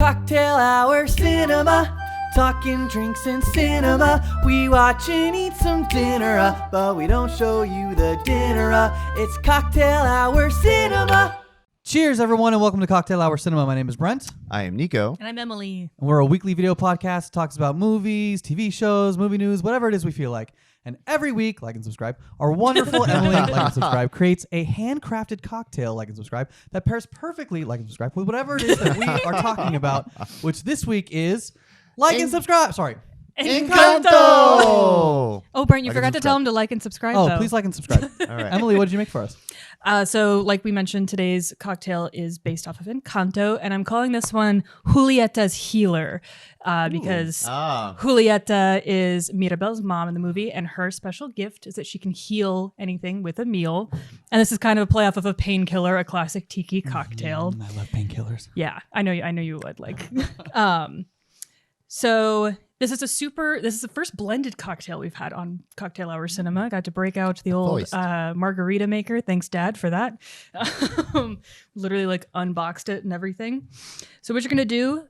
Cocktail Hour Cinema. Talking drinks and cinema. We watch and eat some dinner, but we don't show you the dinner. It's Cocktail Hour Cinema. Cheers, everyone, and welcome to Cocktail Hour Cinema. My name is Brent. I am Nico. And I'm Emily. And we're a weekly video podcast that talks about movies, TV shows, movie news, whatever it is we feel like. And every week, like and subscribe, our wonderful Emily, like and subscribe, creates a handcrafted cocktail, like and subscribe, that pairs perfectly, like and subscribe, with whatever it is that we are talking about, which this week is like and subscribe. Sorry. Encanto! Oh, Brent, you forgot to tell him to like and subscribe, though. Please like and subscribe. All right. Emily, what did you make for us? So, like we mentioned, today's cocktail is based off of Encanto, and I'm calling this one Julieta's Healer because Julieta is Mirabel's mom in the movie, and her special gift is that she can heal anything with a meal. And this is kind of a play off of a painkiller, a classic tiki cocktail. I love painkillers. Yeah, I know you would like. So this is the first blended cocktail we've had on Cocktail Hour Cinema. I got to break out the old margarita maker. Thanks, Dad, for that. Literally like unboxed it and everything. So what you're going to do,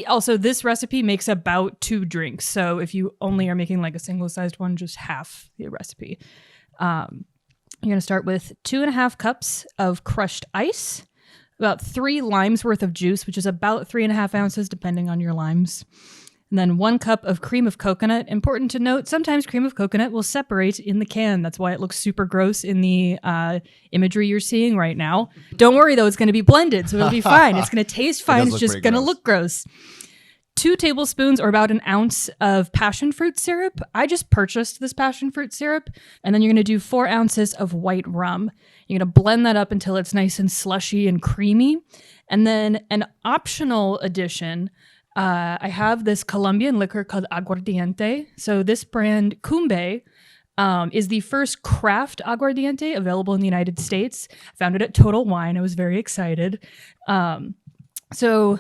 also this recipe makes about 2 drinks. So if you only are making like a single sized one, just half the recipe. You're going to start with 2.5 cups of crushed ice, about 3 limes worth of juice, which is about 3.5 ounces, depending on your limes. And then 1 cup of cream of coconut. Important to note, sometimes cream of coconut will separate in the can. That's why it looks super gross in the imagery you're seeing right now. Don't worry, though. It's going to be blended, so it'll be fine. It's going to taste fine. It's just going to look gross. 2 tablespoons or about 1 ounce of passion fruit syrup. I just purchased this passion fruit syrup. And then you're going to do 4 ounces of white rum. You're going to blend that up until it's nice and slushy and creamy. And then an optional addition, I have this Colombian liquor called aguardiente. So this brand, Cumbe, is the first craft aguardiente available in the United States. I found it at Total Wine. I was very excited. So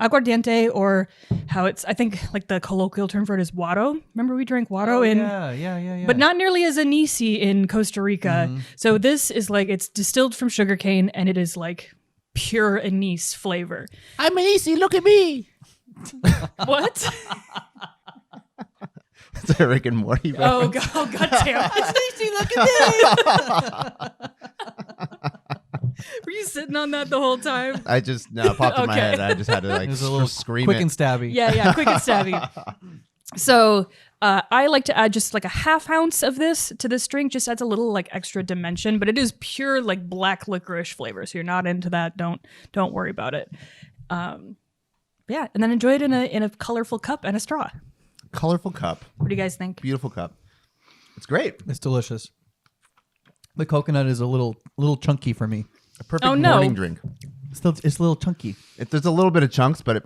aguardiente, or how it's, I think like the colloquial term for it is guaro. Remember we drank guaro Yeah. but not nearly as anise in Costa Rica. Mm-hmm. So this is like, it's distilled from sugarcane and it is like pure anise flavor. I'm anise, look at me. What? It's a Rick and Morty reference. Oh god damn. Look at this. Were you sitting on that the whole time? I just popped in my head. I just had to like There's a little scream quick it. and stabby. Yeah, quick and stabby. So I like to add just like a 1/2 ounce of this to this drink. Just adds a little like extra dimension, but it is pure like black licorice flavor. So you're not into that, don't worry about it. Yeah, and then enjoy it in a colorful cup and a straw. Colorful cup. What do you guys think? Beautiful cup. It's great. It's delicious. The coconut is a little chunky for me. A perfect morning drink. It's a little chunky. There's a little bit of chunks, but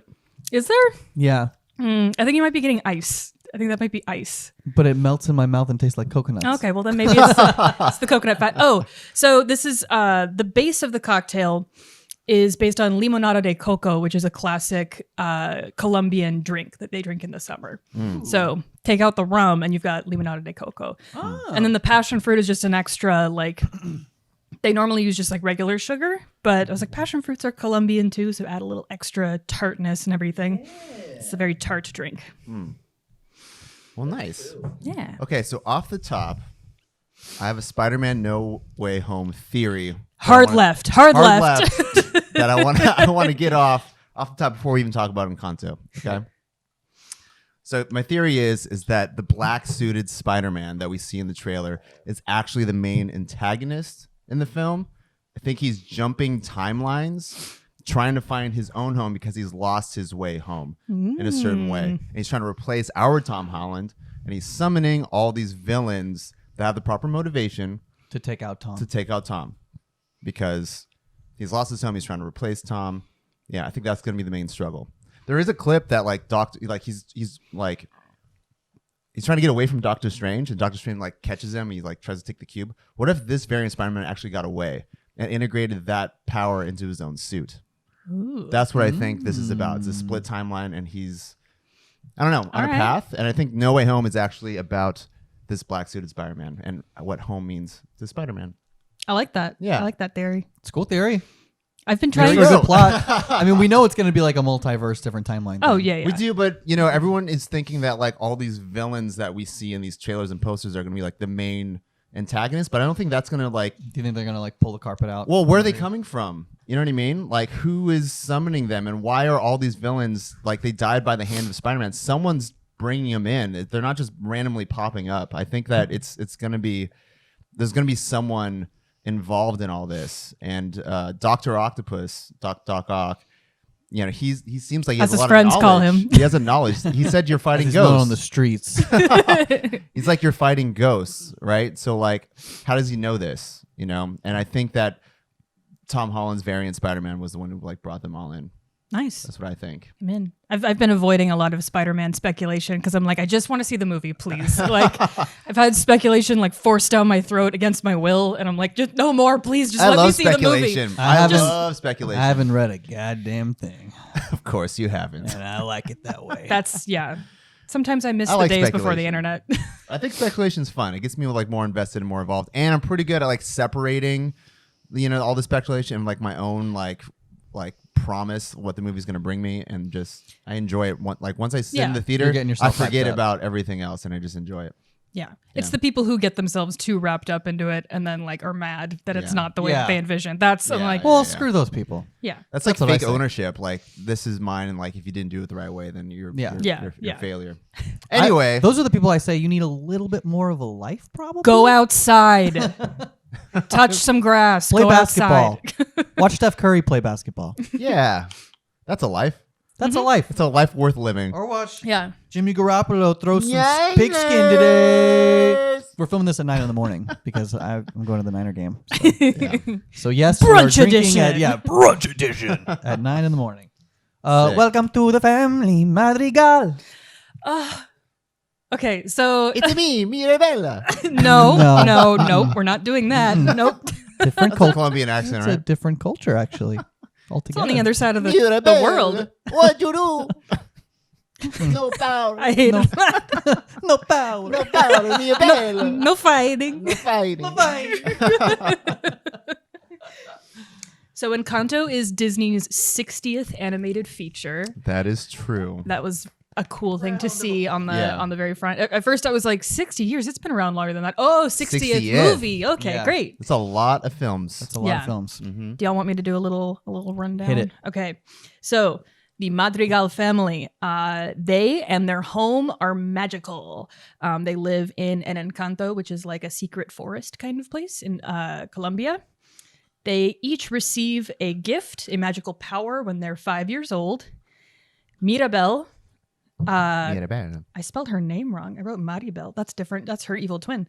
Is there? Yeah. I think you might be getting ice. I think that might be ice. But it melts in my mouth and tastes like coconuts. Okay, well then maybe it's the coconut fat. Oh, so this is the base of the cocktail is based on limonada de coco, which is a classic Colombian drink that they drink in the summer. So take out the rum and you've got limonada de coco. Oh. And then the passion fruit is just an extra, like, they normally use just like regular sugar, but I was like, passion fruits are Colombian too, so add a little extra tartness and everything. Yeah. It's a very tart drink. well, nice. Yeah. Okay, so off the top, I have a Spider-Man No Way Home theory. Hard left. That I want to get off the top before we even talk about Encanto. Okay. So my theory is that the black suited Spider-Man that we see in the trailer is actually the main antagonist in the film. I think he's jumping timelines, trying to find his own home because he's lost his way home in a certain way. And he's trying to replace our Tom Holland, and he's summoning all these villains that have the proper motivation to take out Tom. Because he's lost his home, he's trying to replace Tom. Yeah, I think that's going to be the main struggle. There is a clip that like he's trying to get away from Doctor Strange, and Doctor Strange like catches him. He like tries to take the cube. What if this variant Spider-Man actually got away and integrated that power into his own suit? Ooh. That's what I think this is about. It's a split timeline, and he's, I don't know, on a path. And I think No Way Home is actually about this black suited Spider-Man and what home means to Spider-Man. I like that. Yeah. I like that theory. It's a cool theory. I've been Maybe trying. there's go. a plot. I mean, we know it's going to be like a multiverse, different timeline. Oh thing. yeah. We do, but everyone is thinking that like all these villains that we see in these trailers and posters are going to be like the main antagonist, but I don't think that's going to like. Do you think they're going to like pull the carpet out? Well, where are they coming from? You know what I mean? Like, who is summoning them, and why are all these villains like they died by the hand of Spider-Man? Someone's bringing them in. They're not just randomly popping up. I think that it's going to be there's going to be someone involved in all this, and Dr. Octopus, Doc Ock. He seems like he As has his a lot friends of call knowledge. him. He has a knowledge. He said you're fighting He's known ghosts on the streets. He's like, you're fighting ghosts, right? So like, how does he know this? And I think that Tom Holland's variant Spider-Man was the one who like brought them all in. Nice. That's what I think. I'm in. I've been avoiding a lot of Spider-Man speculation because I'm like, I just want to see the movie, please. Like, I've had speculation like forced down my throat against my will, and I'm like, just no more, please. Just let me see the movie. I love speculation. I haven't read a goddamn thing, Of course, you haven't. and I like it that way. That's Sometimes I miss I the like days before the speculation. internet. I think speculation's fun. It gets me like more invested and more involved, and I'm pretty good at like separating, all the speculation and like my own like promise what the movie's gonna bring me, and just I enjoy it. Once I sit in the You're theater, getting I yourself forget hyped up. about everything else, and I just enjoy it. Yeah. It's the people who get themselves too wrapped up into it and then like are mad that it's Yeah. not the way Yeah. that they envisioned. I'm Yeah. like, well, Yeah. screw those people. yeah. That's like That's what I fake say. ownership. Like, this is mine, and like if you didn't do it the right way, then you're Yeah. a failure. I- Anyway, those are the people I say you need a little bit more of a life, probably. Go outside. Touch some grass. play Go basketball. outside. Watch Steph Curry play basketball. yeah, that's a life. That's a life. It's a life worth living. Or watch Yeah. Jimmy Garoppolo throw some pigskin today. We're filming this at 9 a.m. because I'm going to the Niner game. So yes, Brunch we're drinking edition. At, brunch edition at 9 a.m. Sick. Welcome to the family Madrigal. Okay, so It's me, Mirabella. no, we're not doing that. Nope. Different That's a culture. Colombian accent, It's a right? different culture, actually. It's Altogether. on the other side of the world. What you do? No power. I hate it. no power. No power, Mirabella. No fighting. No fighting. So Encanto is Disney's 60th animated feature. That is true. That was a cool thing to see on the Yeah. on the very front. At first I was like, 60 years? It's been around longer than that. Oh, 60th 60th. movie. Okay, Yeah. great. It's a lot of films. That's a lot Yeah. of films. Mm-hmm. Do y'all want me to do a little rundown? Hit it. Okay. So the Madrigal family, they and their home are magical. They live in an Encanto, which is like a secret forest kind of place in Colombia. They each receive a gift, a magical power, when they're 5 years old. Mirabel. Mirabella. I spelled her name wrong. I wrote Maribel. That's different. That's her evil twin.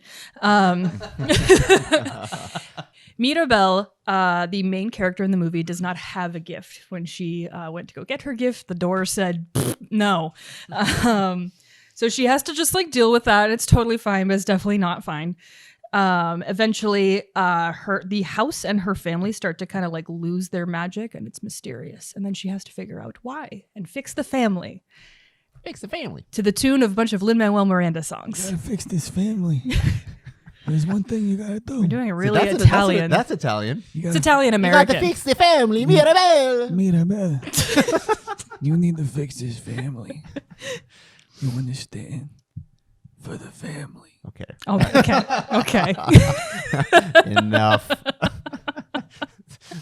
Mirabel, the main character in the movie, does not have a gift. When she went to go get her gift, the door said no. So she has to just like deal with that. It's totally fine, but it's definitely not fine. Eventually, the house and her family start to kind of like lose their magic, and it's mysterious. And then she has to figure out why and fix the family. Fix the family. To the tune of a bunch of Lin-Manuel Miranda songs. Gotta fix this family. There's one thing you gotta do. We're doing a really that's Italian. That's Italian. It's Italian American. the family, Mirabella. Mirabel, you need to fix this family. You understand? For the family. Okay. Oh, okay. Enough.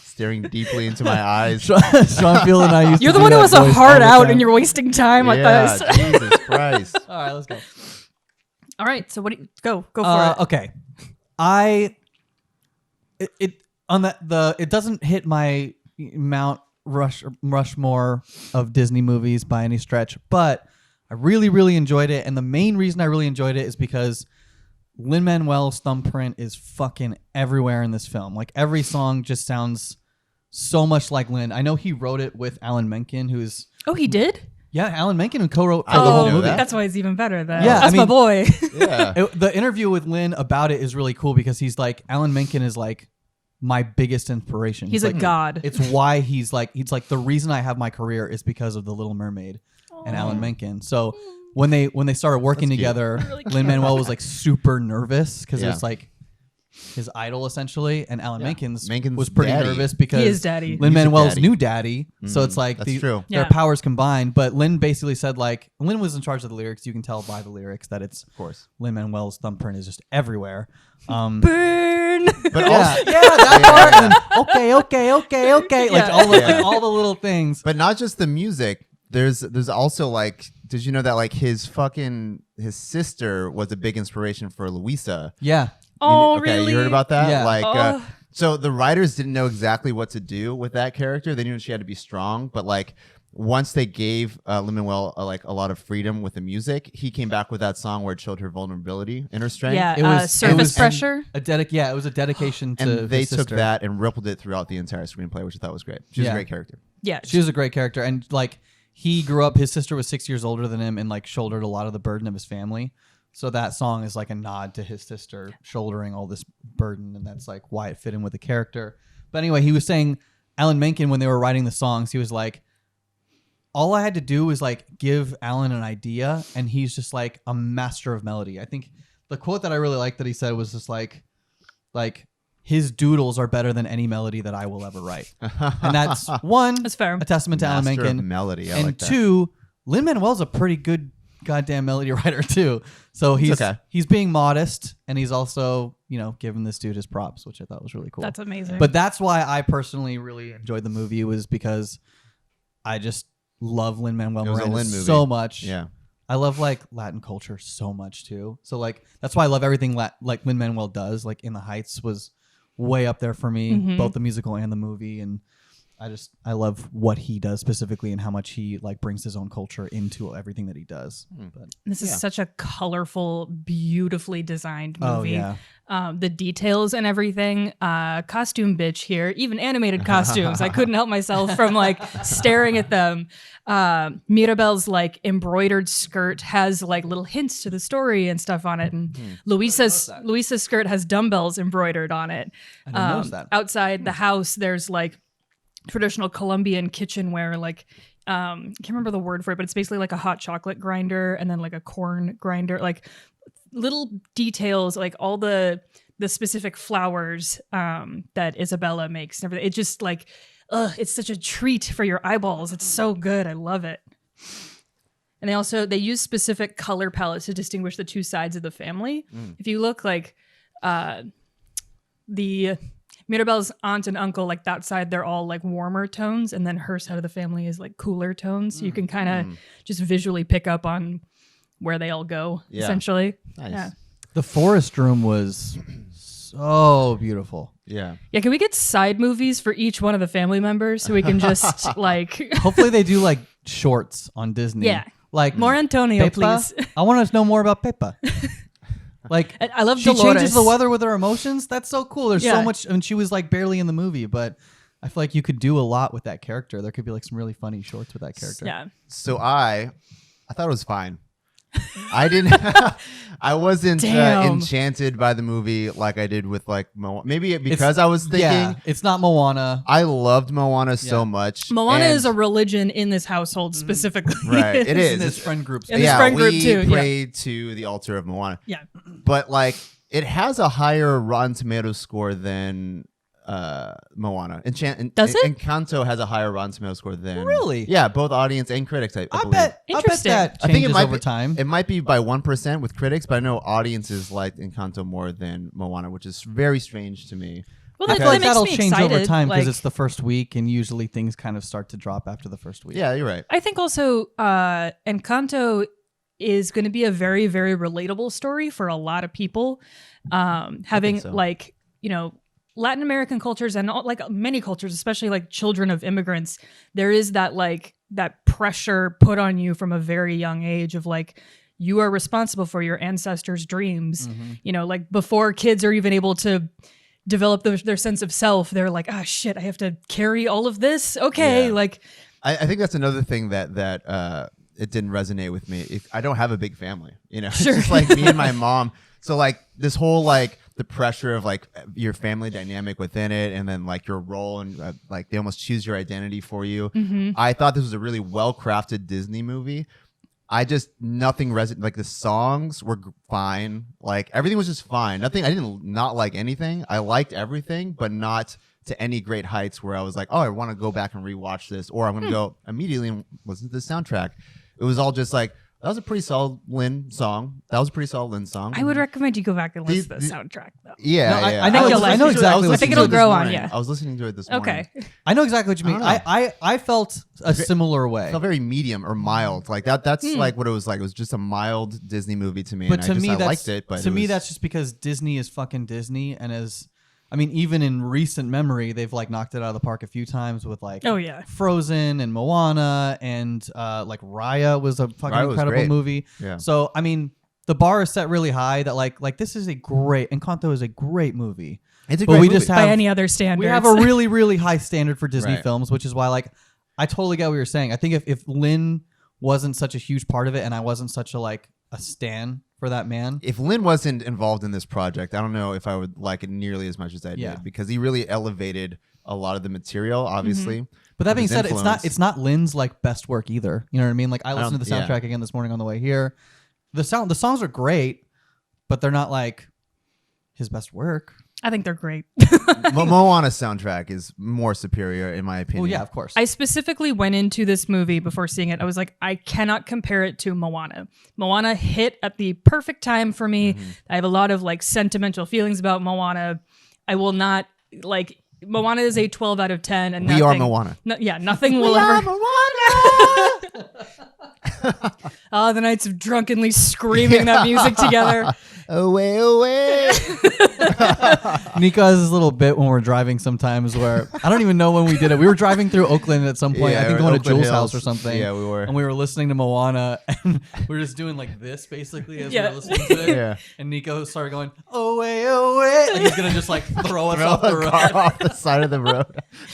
Staring deeply into my eyes. Sean Field and I used You're to the do one who that has a voice heart all the out time. and you're wasting time with Yeah, us. Jesus Christ. All right, let's go. All right, so what do you go for it. Okay. It doesn't hit my Mount Rushmore of Disney movies by any stretch, but I really, really enjoyed it. And the main reason I really enjoyed it is because Lin-Manuel's thumbprint is fucking everywhere in this film. Like every song just sounds so much like Lin. I know he wrote it with Alan Menken, who's Oh, he did? Alan Menken who co-wrote for I the didn't whole know movie. that. That's why it's even better. Then. Yeah, That's I my mean- boy. Yeah. The interview with Lin about it is really cool because he's like, Alan Menken is like my biggest inspiration. He's a like, god. It's why he's like the reason I have my career is because of The Little Mermaid and Alan Menken. So when they started working That's cute. together, Really cute. Lin-Manuel was like super nervous because it Yeah. was like his idol essentially, and Alan Menken's Menken's was pretty daddy. nervous because He is daddy. Lin-Manuel's Music daddy. new daddy. So it's like That's true. their Yeah. powers combined. But Lin basically said like Lin was in charge of the lyrics. You can tell by the lyrics that it's Of course. Lin-Manuel's thumbprint is just everywhere. Burn. But Yeah, also, that part. And then, okay. Like Yeah. all the little things. but not just the music. There's also like, did you know that like his sister was a big inspiration for Luisa? Yeah. Oh, Okay, really? you heard about that? Yeah. Like, so the writers didn't know exactly what to do with that character. They knew she had to be strong, but like once they gave Lin-Manuel like a lot of freedom with the music, he came back with that song where it showed her vulnerability and her strength. Yeah, surface pressure. It was a dedication to And they his took sister. that and rippled it throughout the entire screenplay, which I thought was great. She was Yeah. a great character. Yeah. She was a great character, and like he grew up. His sister was 6 years older than him, and like shouldered a lot of the burden of his family. So that song is like a nod to his sister shouldering all this burden, and that's like why it fit in with the character. But anyway, he was saying Alan Menken, when they were writing the songs, he was like, all I had to do was like give Alan an idea, and he's just like a master of melody. I think the quote that I really liked that he said was just like his doodles are better than any melody that I will ever write. And that's one, That's fair. a testament to Alan Master of Menken. melody. I And like that. two, Lin-Manuel's a pretty good goddamn melody writer too. So he's being modest, and he's also, giving this dude his props, which I thought was really cool. That's amazing. But that's why I personally really enjoyed the movie, was because I just love Lin-Manuel It was a Miranda Lin movie. so much. Yeah. I love like Latin culture so much too. So like that's why I love everything like Lin-Manuel does. Like In the Heights was way up there for me, both the musical and the movie, and I love what he does specifically and how much he like brings his own culture into everything that he does. But This is such a colorful, beautifully designed movie. yeah. The details and everything. Costume bitch here, even animated costumes. I couldn't help myself from like staring at them. Mirabel's like embroidered skirt has like little hints to the story and stuff on it, and Luisa's skirt has dumbbells embroidered on it. I didn't notice that. Outside the house, there's like traditional Colombian kitchenware, like I can't remember the word for it, but it's basically like a hot chocolate grinder and then like a corn grinder, like little details, like all the specific flours that Isabella makes and everything. It just like, it's such a treat for your eyeballs. It's so good. I love it. And they use specific color palettes to distinguish the two sides of the family. If you look like the Mirabel's aunt and uncle, like that side, they're all like warmer tones, and then her side of the family is like cooler tones. So you can kind of just visually pick up on where they all go, essentially. Nice. Yeah. The forest room was so beautiful. Yeah. Yeah, can we get side movies for each one of the family members so we can just like Hopefully they do like shorts on Disney. Yeah. Like more Antonio, Pepa? please. I want to know more about Peppa. Like I love she Dolores. changes the weather with her emotions. That's so cool. There's Yeah. so much. I mean, she was like barely in the movie, but I feel like you could do a lot with that character. There could be like some really funny shorts with that character. Yeah. So I thought it was fine. I didn't. I wasn't Damn. enchanted by the movie like I did with like Moana. Maybe because I was thinking. Yeah, it's not Moana. I loved Moana so much. Moana and- is a religion in this household specifically. Right, it In is. this friend group. And this friend group we too, yeah. prayed to the altar of Moana. Yeah. But like, it has a higher Rotten Tomatoes score than Moana. Does it? Encanto has a higher Rotten Tomatoes score than. Really? Yeah, both audience and critics. I I believe. bet Interesting. that I think it changes might over be, time. It might be by 1% with critics, but I know audiences liked Encanto more than Moana, which is very strange to me. Well, I that, feel like that makes that'll me change excited. over time because Like, it's the first week, and usually things kind of start to drop after the first week. Yeah, you're right. I think also Encanto is going to be a very, very relatable story for a lot of people. Having so. like, Latin American cultures and like many cultures, especially like children of immigrants, there is that like that pressure put on you from a very young age of like, you are responsible for your ancestors' dreams. Like before kids are even able to develop their sense of self, they're like, ah, shit, I have to carry all of this. Okay. Yeah. Like, I think that's another thing that it didn't resonate with me. I don't have a big family, It's Sure. just like me and my mom. So like this whole like the pressure of like your family dynamic within it, and then like your role and like they almost choose your identity for you. I thought this was a really well crafted Disney movie. nothing resonated. Like the songs were fine. Like everything was just fine. Nothing. I didn't not like anything. I liked everything, but not to any great heights where I was like, oh, I want to go back and rewatch this, or I'm going to go immediately and listen to the soundtrack. It was all just like, that was a pretty solid Lin song. That was a pretty solid Lin song. I would recommend you go back and listen to the soundtrack, though. Yeah, No, yeah. I know exactly. I think it'll grow on you. I was listening to it this morning. Okay. I know exactly what you mean. I don't know. I felt a similar way. It felt very medium or mild. Like that's like what it was like. It was just a mild Disney movie to me. But and to I me, liked it. But to me, that's just because Disney is fucking Disney, and even in recent memory, they've like knocked it out of the park a few times with like Frozen and Moana, and like Raya was a fucking incredible movie. Yeah. So I mean, the bar is set really high that like this is Encanto is a great movie. It's a great movie. Just have, by any other standards. We have a really, really high standard for Disney films, which is why like I totally get what you're saying. I think if Lin wasn't such a huge part of it, and I wasn't such a stan for that man. If Lin wasn't involved in this project, I don't know if I would like it nearly as much as I did, because he really elevated a lot of the material, obviously. Mm-hmm. But that being said, it's not Lin's like best work either. You know what I mean? Like I listened to the soundtrack again this morning on the way here. The songs are great, but they're not like his best work. I think they're great. Moana's soundtrack is more superior in my opinion. Well, yeah, of course. I specifically went into this movie before seeing it. I was like, I cannot compare it to Moana. Moana hit at the perfect time for me. Mm-hmm. I have a lot of like sentimental feelings about Moana. I will not like Moana is a 12 out of 10, and we are Moana. Nothing will ever. The nights of drunkenly screaming that music together. Away, away. Nico has this little bit when we're driving sometimes where I don't even know when we did it. We were driving through Oakland at some point. Yeah, I think going to Oakland Jules' Hills. house or something. Yeah, we were. And we were listening to Moana, and we were just doing like this basically as we were listening to it. Yeah. And Nico started going, away, away. Like he's going to just like throw us off the road. Off the side of the road.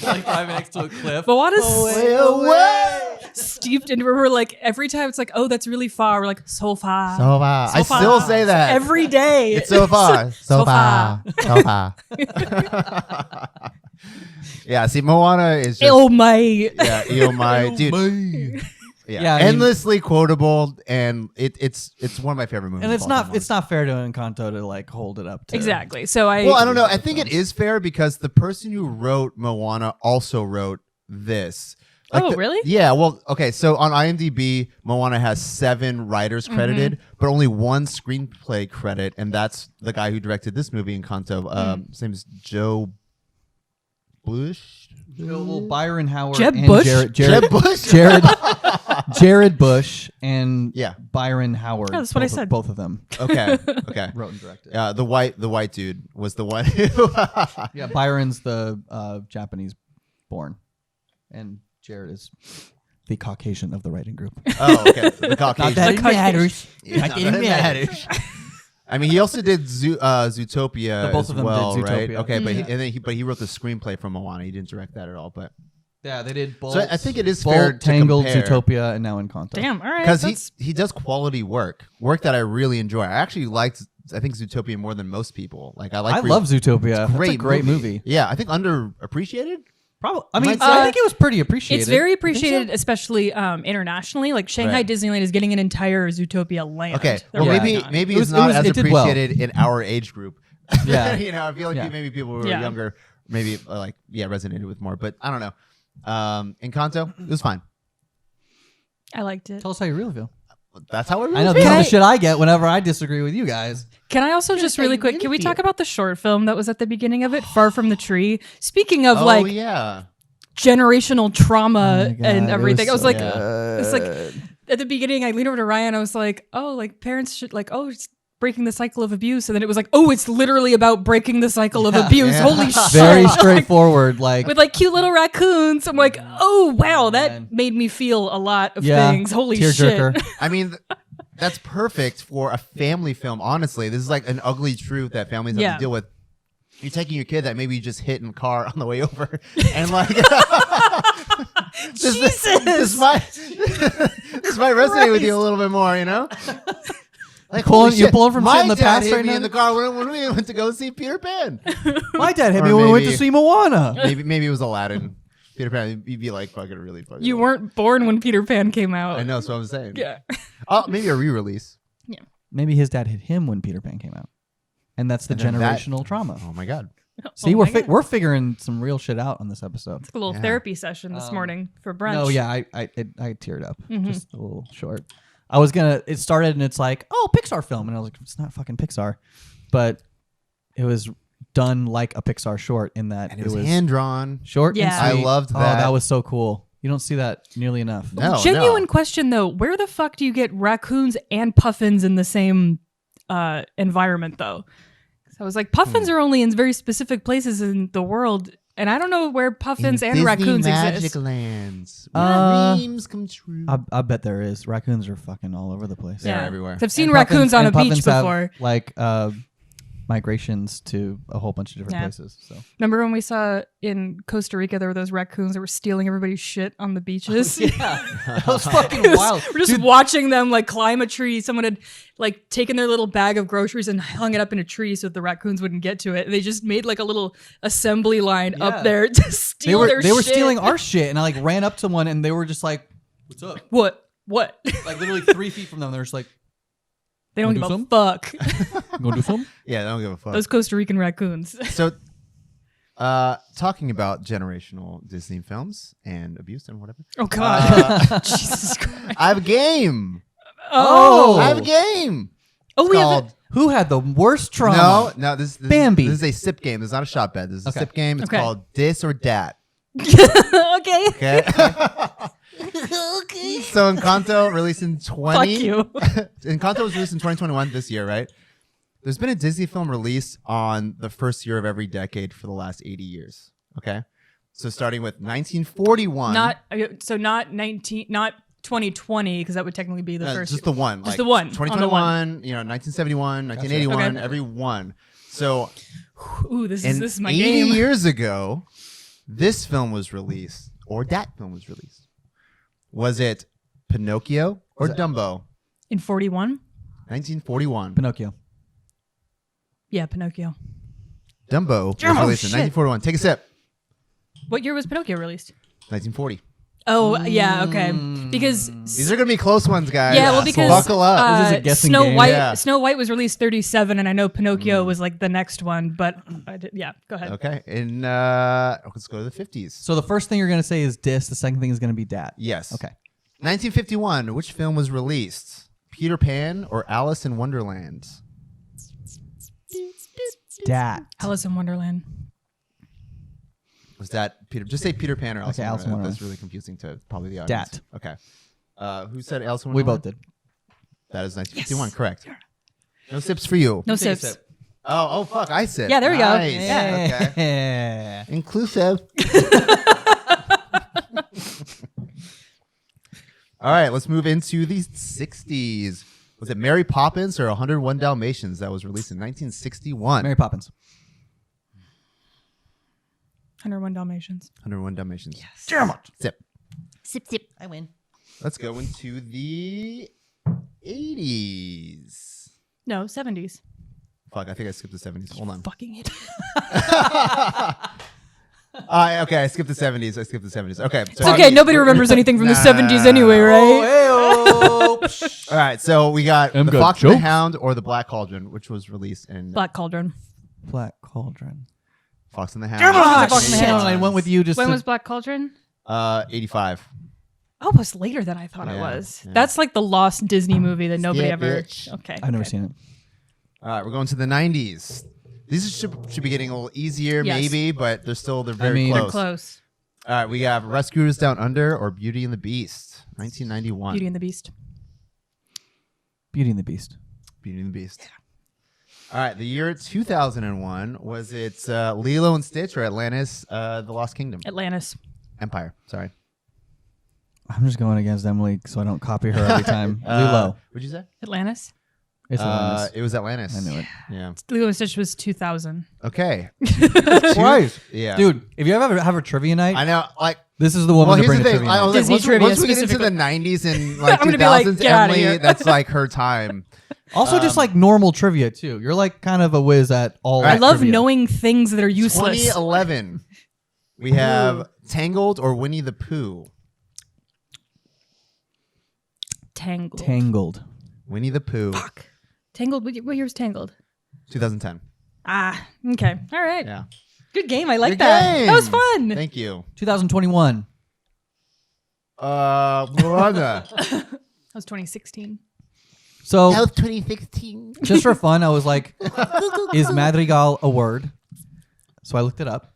Like driving next to a cliff. Moana's away, away. Steeped into we're like every time it's like, oh, that's really far. We're like, so far. So far. I still say that. Every day. It's so far. So far. So far. Yeah, see, Moana is just... Oh my. Yeah, oh my. Dude. Yeah, endlessly quotable, and it's one of my favorite movies. And it's not fair to Encanto to like hold it up to. Exactly. So I don't know. I think it is fair because the person who wrote Moana also wrote this. Like really? Yeah. Well, okay. So on IMDb, Moana has 7 writers credited, but only 1 screenplay credit, and that's the guy who directed this movie, Encanto. His name is Joe Bush. Well, Byron Howard Jeb and Bush? Jared Bush? Jared Bush and Yeah. Byron Howard. Oh, that's what I said. Both of them Okay. wrote and directed. The white dude was the one. Who Yeah, Byron's the Japanese born, and Jared is the Caucasian of the writing group. Oh, okay. The Caucasian. Not that it matters. Yeah, not that it matters. I mean, he also did Zootopia both as of them well, did right? Zootopia. Okay, but he wrote the screenplay for Moana. He didn't direct that at all, but Yeah, they did Bolt. so I think it is fair to Tangled, compare. Zootopia, and now Encanto. Damn, all right. Because he does quality work that I really enjoy. I actually liked, I think, Zootopia more than most people. Like I love Zootopia. It's It's a great movie. Yeah, I think underappreciated. Probably. I mean, might say. I think it was pretty appreciated. It's very appreciated, especially internationally. Like Shanghai Right. Disneyland is getting an entire Zootopia land. Okay, They're well working on. maybe It it's not as it did well. appreciated in our age group. Yeah. You know, I feel like maybe people who are younger, maybe resonated with more. But I don't know. Encanto, it was fine. I liked it. Tell us how you really feel. That's how I really I know feel. this is the shit I get whenever I disagree with you guys. Can I also just really quick, can we talk about the short film that was at the beginning of it, Far From the Tree? Speaking of yeah. generational trauma Oh my God, and everything. I was like, so it's like at the beginning, I leaned over to Ryan. I was like, oh, like parents should it's breaking the cycle of abuse. And then it was like, oh, it's literally about breaking the cycle of abuse. Yeah. Holy shit. Very straightforward. Like With like cute little raccoons. I'm like, oh, wow, that man. made me feel a lot of things. Holy shit. tearjerker. I mean, that's perfect for a family film. Honestly, this is like an ugly truth that families have to deal with. You're taking your kid that maybe you just hit in the car on the way over, and like, this might resonate with you a little bit more, you know. Like, you're pulling from shit in the past hit right me now? in the car when we went to go see Peter Pan. My dad hit Or me when we went to maybe- see Moana. Maybe it was Aladdin. Peter Pan, you'd be like fucking really fucking. You old. weren't born when Peter Pan came out. I know, that's what I'm saying. Yeah. Oh, maybe a re-release. Maybe his dad hit him when Peter Pan came out, and that's the And then generational trauma. Oh my god. See, Oh we're my God. we're figuring some real shit out on this episode. A little Yeah. therapy session this morning for brunch. No, yeah, I teared up, just a little short. I was gonna. It started and it's like, oh, Pixar film, and I was like, it's not fucking Pixar, but it was done like a Pixar short in that And it was hand drawn. short. Yeah. and I sweet. loved Oh, that. that was so cool. You don't see that nearly enough. No, Genuine no. question though, where the fuck do you get raccoons and puffins in the same environment though? So I was like, puffins are only in very specific places in the world, and I don't know where puffins and raccoons exist. Lands. Uh, Dreams come true. I bet there is. Raccoons are fucking all over the place. They're everywhere. I've seen And raccoons puffins- on a and beach puffins have, before. like migrations to a whole bunch of different Yeah. places. So Remember when we saw in Costa Rica there were those raccoons that were stealing everybody's shit on the beaches? that was fucking It was- wild. We're just watching them like climb a tree. Someone had like taken their little bag of groceries and hung it up in a tree so that the raccoons wouldn't get to it. They just made like a little assembly line Yeah. up there to steal their they were shit. stealing our shit, and I like ran up to one, and they were just like, "What's up?" What? Like literally 3 feet from them, they're just like, They don't Wanna give do a some? fuck. "You gonna do something?" Yeah, they don't give a fuck. Those Costa Rican raccoons. So, talking about generational Disney films and abuse and whatever, Oh God. Jesus Christ. I have a game. Oh. I have a game. Oh, we have Called Who had the worst trauma? No. This Bambi. This is a sip game. This is not a shot bet. This is a Okay. sip game. It's Okay. called Dis or Dat. okay. Okay. So Encanto released in Fuck 20. you. Encanto was released in 2021 this year, right? There's been a Disney film released on the first year of every decade for the last 80 years. Okay. So starting with 1941. Not 2020 because that would technically be the first. Just the one. Just the one, on the 2021, 1971, 1981, Okay. every one. So Ooh, this and is my 80 game. years ago, this film was released, or that film was released. Was it Pinocchio or Dumbo? In 41? 1941. Pinocchio. Yeah, Pinocchio. Dumbo was Oh, released in shit. 1941. Take a sip. What year was Pinocchio released? 1940. Oh, yeah, okay. Because These are gonna be close ones, guys. yeah, well, So because buckle up. This is a guessing Snow game. White, Yeah. Snow White was released 37, and I know Pinocchio was like the next one. But yeah, go ahead. Okay, and let's go to the 50s. So the first thing you're gonna say is dis. The second thing is gonna be dat. Yes. Okay. 1951. Which film was released? Peter Pan or Alice in Wonderland? Dat. Alice in Wonderland. Was that Peter? Just say Peter Pan or Alice Okay, in Alice in Wonderland. Wonderland. That's really confusing to probably the audience. Dat. Okay. Who said Alice in We Wonderland? both did. That is 1951. Correct. No sips for you. No Take a sips. sip. Oh, fuck. I sipped. Yeah, there we go. Nice. Yeah. Okay. Yeah. Inclusive. All right, let's move into the 60s. Was it Mary Poppins or 101 Dalmatians that was released in 1961? Mary Poppins. 101 Dalmatians. 101 Dalmatians. Yes. Damn it. Sip. Sip, sip. I win. Let's go into the 80s. No, 70s. Fuck, I think I skipped the 70s. Hold on. Fucking idiot. Okay, I skipped the 70s. Okay. It's okay. Nobody remembers anything from the Nah. 70s anyway, right? Oh, All right, so we got I'm The good. Fox and the Jokes. Hound or The Black Cauldron, which was released in Black Cauldron. Black Cauldron. Fox and the Hound. Damn it, I Ah, fucking shit. hell, and I went with you just When to, was Black Cauldron? 85. Oh, it was later than I thought it Yeah, was. yeah. That's like the lost Disney movie that nobody Yeah, ever. bitch. Okay. I've never okay. seen it. All right, we're going to the 90s. These should be getting a little easier, Yes. maybe, but they're very mean- close. They're close. All right, we have Rescuers Down Under or Beauty and the Beast, 1991. Beauty and the Beast. Beauty and the Beast. Beauty and the Beast. All right, the year 2001, was it Lilo and Stitch or Atlantis, The Lost Kingdom? Atlantis. Empire, sorry. I'm just going against Emily so I don't copy her every time. Lilo. What'd you say? Atlantis. It's Atlantis. It was Atlantis. I knew it. Yeah. Lilo and Stitch was 2000. Okay. Twice. Yeah. Dude, if you ever have a trivia night, I know, like, this is the woman well, to here's bring the a thing. trivia I night. was like, Disney once, trivia once we get into the specifically. 90s and like I'm gonna be like, 2000s, get outta Emily, here. that's like her time. Also, just like normal trivia, too. You're like kind of a whiz at all I that love trivia. knowing things that are useless. 2011. We have Tangled or Winnie the Pooh. Tangled. Winnie the Pooh. Fuck. Tangled. What year was Tangled? 2010. Okay. All right. Yeah. Good game. I like Good that. game. That was fun. Thank you. 2021. Moana. That was 2016. So 2016. just for fun, I was like, is madrigal a word? So I looked it up.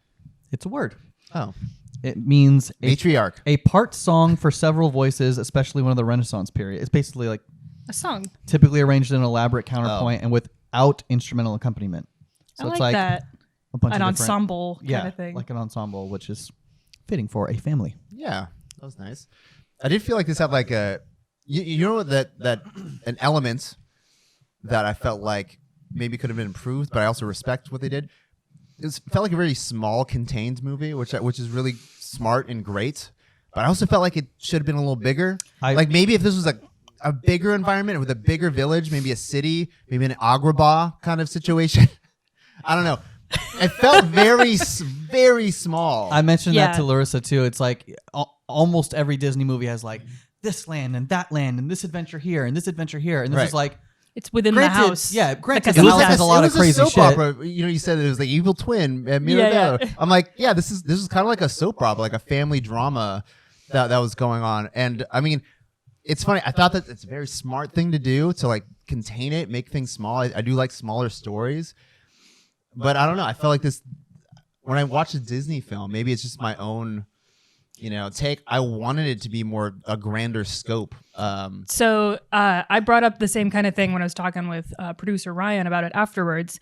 It's a word. Oh. It means Matriarch. a part song for several voices, especially one of the Renaissance period. It's basically like A song. typically arranged in an elaborate counterpoint and without instrumental accompaniment. So I it's like like that. a bunch An of different, ensemble kind of thing. like an ensemble, which is fitting for a family. Yeah, that was nice. I did feel like this had like a, you know that an element that I felt like maybe could have been improved, but I also respect what they did. It felt like a very small, contained movie, which is really smart and great. But I also felt like it should have been a little bigger. Like maybe if this was a bigger environment with a bigger village, maybe a city, maybe an Agrabah kind of situation. I don't know. It felt very, very small. I mentioned that Yeah. to Larissa too. It's like almost every Disney movie has like this land and that land and this adventure here and this adventure here. And this Right. is like, It's within granted, the house. yeah, granted, Like the a house soap has a lot of it was crazy soap shit. opera. You know, you said it was like Evil Twin, Mirabelle. Yeah. I'm like, yeah, this is kind of like a soap opera, like a family drama that was going on. And I mean, it's funny. I thought that it's a very smart thing to do to like contain it, make things small. I do like smaller stories, but I don't know. I felt like this when I watched a Disney film. Maybe it's just my own, take. I wanted it to be more a grander scope. So I brought up the same kind of thing when I was talking with producer Ryan about it afterwards.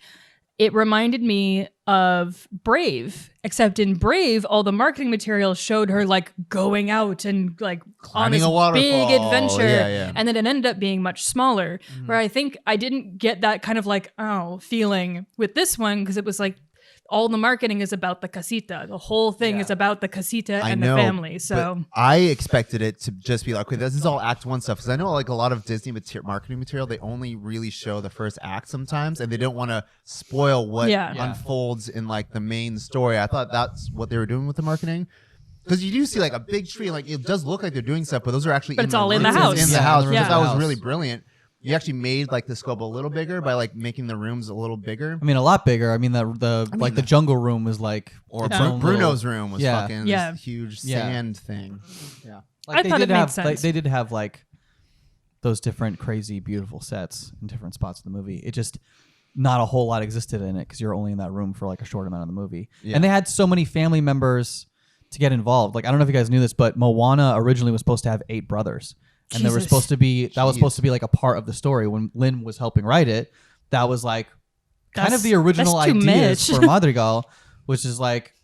It reminded me of Brave, except in Brave, all the marketing material showed her like going out and like on Climbing this a waterfall. big adventure. Yeah. And then it ended up being much smaller, where I think I didn't get that kind of like, feeling with this one because it was like, all the marketing is about the casita. The whole thing is about the casita and the family. So but I expected it to just be like, okay, this is all Act 1 stuff. Because I know like a lot of Disney marketing material, they only really show the first act sometimes, and they don't want to spoil what unfolds in like the main story. I thought that's what they were doing with the marketing. Because you do see like a big tree, like it does look like they're doing stuff, but those are actually But it's all in the house. In the Yeah, house, in the which I rooms thought of the was house. really brilliant. You actually made like the scope a little bigger by like making the rooms a little bigger. I mean, a lot bigger. I mean, the jungle room was like, Or its own Bruno's little- room was Yeah. fucking Yeah. this huge Yeah. sand thing. Yeah. Like I thought it made sense. They did have like those different crazy, beautiful sets in different spots of the movie. It just not a whole lot existed in it because you're only in that room for like a short amount of the movie. Yeah. And they had so many family members to get involved. Like I don't know if you guys knew this, but Moana originally was supposed to have 8 brothers. And there was Jesus. supposed to be was supposed to be like a part of the story when Lynn was helping write it. That was like kind of the original that's too ideas much. for Madrigal, which is like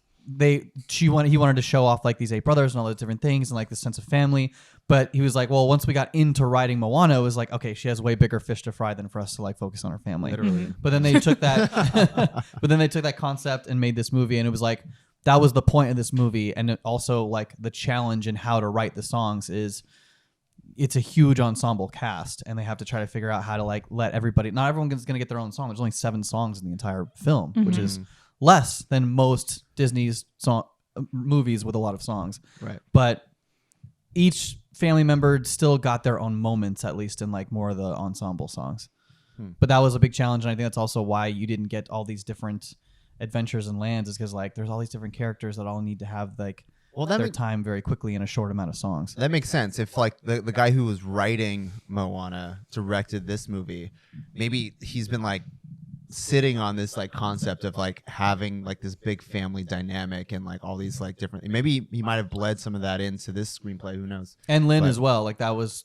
he wanted to show off like these 8 brothers and all those different things and like this sense of family. But he was like, well, once we got into writing Moana, it was like, okay, she has way bigger fish to fry than for us to like focus on her family. Literally. But then they took that concept and made this movie, and it was like that was the point of this movie, and it also like the challenge in how to write the songs is it's a huge ensemble cast, and they have to try to figure out how to like let everybody. Not everyone is going to get their own song. There's only 7 songs in the entire film, which is less than most Disney's movies with a lot of songs. Right. But each family member still got their own moments, at least in like more of the ensemble songs. But that was a big challenge, and I think that's also why you didn't get all these different adventures and lands, is because like there's all these different characters that all need to have like their time very quickly in a short amount of songs. That makes sense. If like the guy who was writing Moana directed this movie, maybe he's been like sitting on this like concept of like having like this big family dynamic and like all these like different. Maybe he might have bled some of that into this screenplay. Who knows? And Lynn as well. Like that was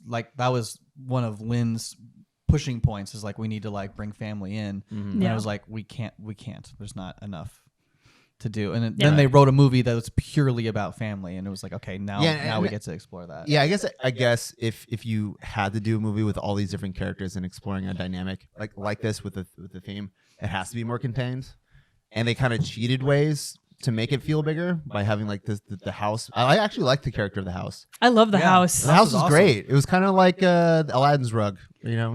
one of Lynn's pushing points, is like we need to like bring family in. And I was like, we can't. There's not enough to do. And then they wrote a movie that was purely about family, and it was like, okay, now we get to explore that. Yeah, I guess if you had to do a movie with all these different characters and exploring a dynamic like this with the theme, it has to be more contained. And they kind of cheated ways to make it feel bigger by having like the house. I actually like the character of the house. I love the house. The house was awesome. great. It was kind of like Aladdin's rug,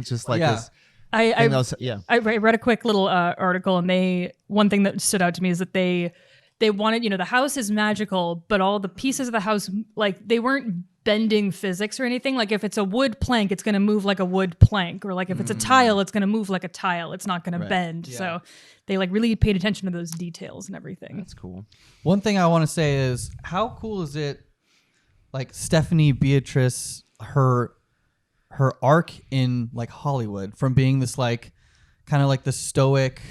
just like this. I thing that was, yeah. I read a quick little article, and one thing that stood out to me is that they they wanted, the house is magical, but all the pieces of the house, like they weren't bending physics or anything. Like if it's a wood plank, it's going to move like a wood plank, or like if it's a tile, it's going to move like a tile. It's not going to bend. Yeah. So they like really paid attention to those details and everything. That's cool. One thing I want to say is, how cool is it, like Stephanie Beatrice, her arc in like Hollywood, from being this like kind of like the stoic,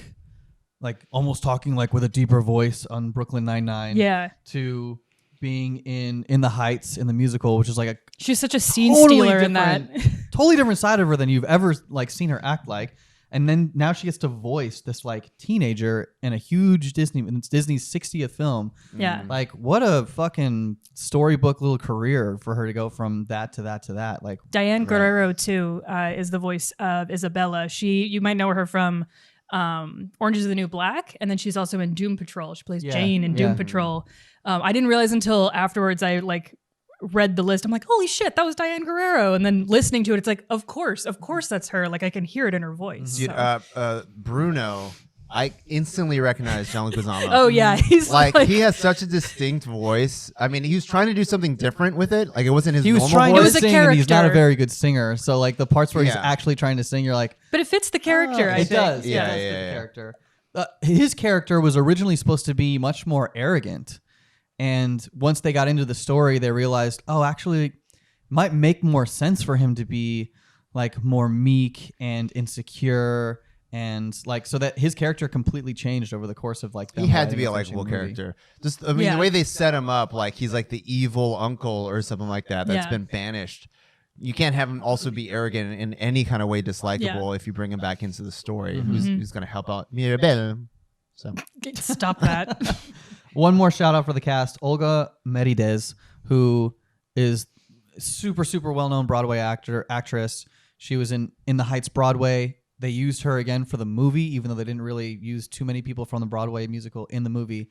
like almost talking like with a deeper voice on Brooklyn Nine-Nine, to being in the Heights in the musical, which is like she's such a scene stealer in that. Totally different side of her than you've ever like seen her act like. And then now she gets to voice this like teenager in a huge Disney's 60th film. Yeah. Like what a fucking storybook little career for her to go from that to that to that. Like Diane Guerrero too is the voice of Isabella. You might know her from Orange is the New Black, and then she's also in Doom Patrol. She plays Jane in Doom Patrol. I didn't realize until afterwards I like read the list. I'm like, holy shit, that was Diane Guerrero. And then listening to it, it's like, of course that's her. Like I can hear it in her voice. Dude, so. Bruno, I instantly recognized John Leguizamo. Oh yeah, he's like he has such a distinct voice. I mean, he was trying to do something different with it. Like it wasn't his he was normal trying voice. to It was a sing, and he's not a character. very good singer. So like the parts where he's Yeah. actually trying to sing, you're like, but it fits the character. I it think. does. Yeah, it does fit yeah, the yeah. character. His character was originally supposed to be much more arrogant. And once they got into the story, they realized, oh, actually, it might make more sense for him to be like more meek and insecure, and like so that his character completely changed over the course of like. He had to be a likable character. Just I mean, the way they set him up, like he's like the evil uncle or something like that that's been banished. You can't have him also be arrogant in any kind of way dislikable if you bring him back into the story. Who's going to help out Mirabelle? So Stop that. One more shout out for the cast: Olga Merides, who is super well-known Broadway actress. She was in the Heights Broadway. They used her again for the movie, even though they didn't really use too many people from the Broadway musical in the movie.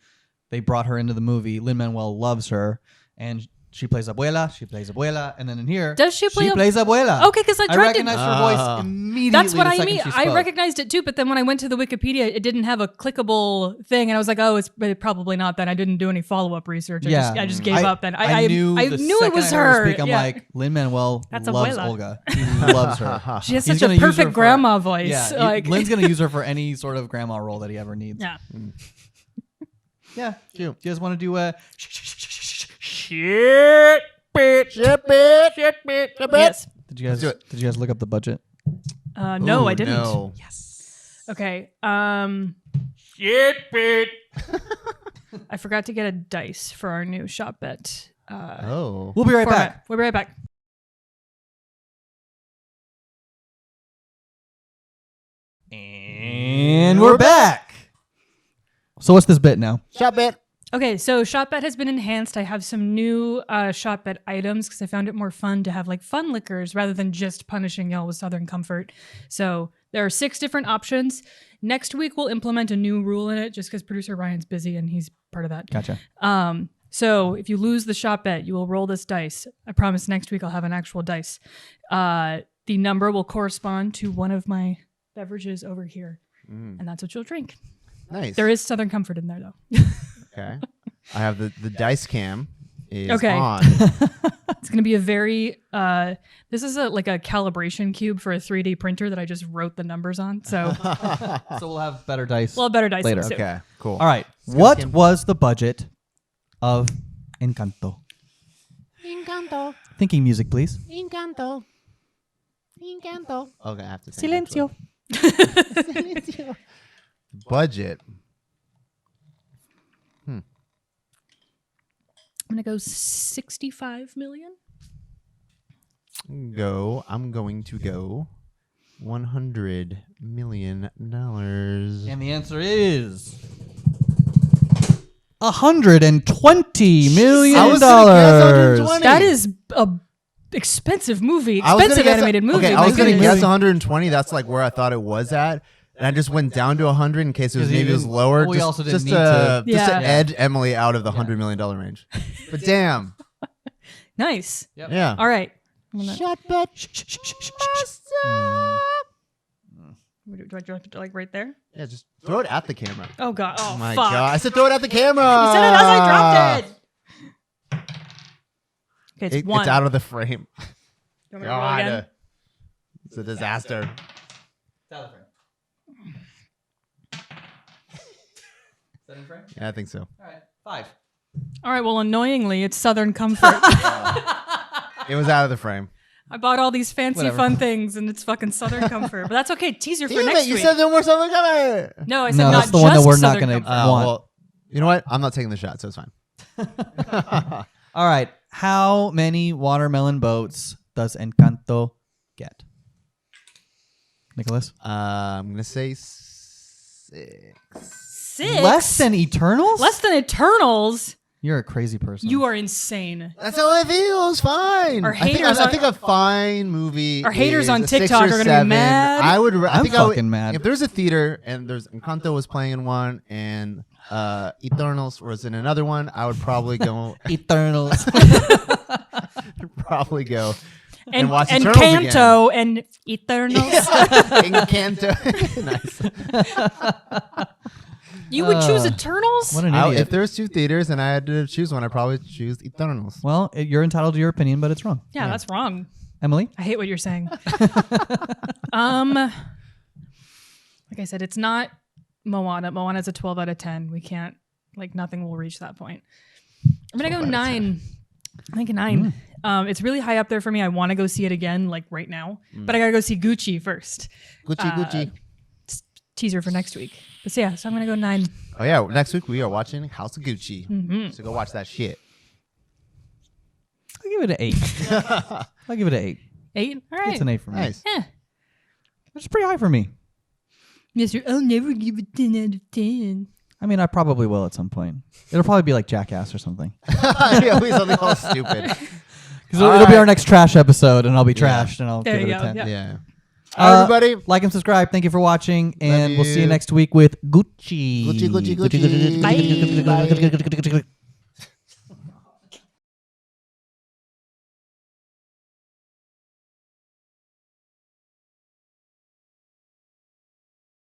They brought her into the movie. Lin-Manuel loves her, and she plays abuela, and then in here, Does she play plays abuela. Okay, because I tried to. recognized her voice immediately. That's what the I second mean. she I spoke. recognized it too, but then when I went to the Wikipedia, it didn't have a clickable thing, and I was like, "Oh, it's probably not." Then I didn't do any follow-up research. I just gave up. Then I knew it was her. Speak, I'm like, Lin-Manuel That's loves abuela. Olga. He loves her. She has He's such a gonna use her perfect for- grandma voice. Yeah, like, Lynn's gonna use her for any sort of grandma role that he ever needs. yeah. Yeah. cute. Do you guys want to do a Shit, bitch. Yes. Did you guys do it. Did you guys look up the budget? No, Ooh, I didn't. no. Yes. Okay. Shit, bitch. I forgot to get a dice for our new Shopbet. Oh. We'll be right format. back. We'll be right back. And we're back. So what's this bit now? Shopbet. Okay, so Shopbet has been enhanced. I have some new Shopbet items because I found it more fun to have like fun liquors rather than just punishing y'all with Southern Comfort. So there are 6 different options. Next week we'll implement a new rule in it just because producer Ryan's busy and he's part of that. Gotcha. So if you lose the Shopbet, you will roll this dice. I promise next week I'll have an actual dice. The number will correspond to one of my beverages over here, and that's what you'll drink. Nice. There is Southern Comfort in there though. Okay. I have the dice cam is Okay. on. It's going to be a very, this is like a calibration cube for a 3D printer that I just wrote the numbers on. So, So we'll have better dice. well, better dice Later. soon. Okay, cool. All right. What was the budget of Encanto? Encanto, Thinking music, please. Encanto, Encanto. Okay, I have to think. Silencio. Silencio. Budget. I'm going to go 65 million. I'm going to go $100 million. And the answer is $120 million. I was gonna guess 120. That is a expensive movie, I was gonna expensive guess- animated movie. Okay, I My was going to goodness. guess 120. That's like where I thought it was at. And I just went down to 100 in case it was 'Cause you maybe it was didn't- lower. we just, also didn't just need to to- just to Yeah. edge Emily out of the $100 million range. But damn. Nice. Yeah. All right. Shopbet. Do I drop it like right there? Yeah, just throw it at the camera. Oh god! Oh my fuck! god! I said throw it at the camera. You said it as I dropped it. Okay, it's one. It's out of the frame. You want me to roll again? It's a disaster. It's out of the frame. Is that in frame? Yeah, I think so. All right, 5. All right. Well, annoyingly, it's Southern Comfort. It was out of the frame. I bought all these fancy Whatever. fun things, and it's fucking Southern Comfort. But that's okay. Teaser for Damn next it! You week. said no more Southern Comfort. No, I said No, not that's the one that just we're not Southern gonna Comfort. want. Well, you know what? I'm not taking the shot, so it's fine. All right. How many watermelon boats does Encanto get? Nicholas? I'm gonna say 6. 6? Less than Eternals? Less than Eternals? You're a crazy person. You are insane. That's how it feels. Fine. Our I think, haters I think a fine movie. Our haters is on a 6 TikTok or are gonna be 7. mad. I would. I I'm think I would- fucking mad. If there's a theater and there's Encanto was playing in one and Eternals was in another one, I would probably go. Eternals. probably go And watch and Eternals again. Canto and Eternals. Encanto. Nice. You would choose Eternals? What an If idiot. there's 2 theaters and I had to choose one, I'd probably choose Eternals. Well, you're entitled to your opinion, but it's wrong. Yeah, that's wrong. Emily? I hate what you're saying. Like I said, it's not Moana. Moana's a 12 out of 10. We can't, like, nothing will reach that point. I'm gonna go 9. I think a 9. It's really high up there for me. I want to go see it again, like right now, but I gotta go see Gucci first. Gucci. Teaser for next week. But so, yeah, so I'm gonna go 9. Oh yeah, next week we are watching House of Gucci. So go watch that shit. I'll give it an 8. I'll give it an 8. 8. All right. It's an 8 for me. Nice. Yeah. Which is pretty high for me. Mister, I'll never give it 10 out of 10. I mean, I probably will at some point. It'll probably be like Jackass or something. Yeah, we something all stupid. Because it'll be our next trash episode, and I'll be trashed, and I'll There give you it a go, 10. yeah. Yeah. All right, everybody. Like and subscribe. Thank you for watching, and we'll see you you. next week with Gucci. Gucci. Bye. Bye.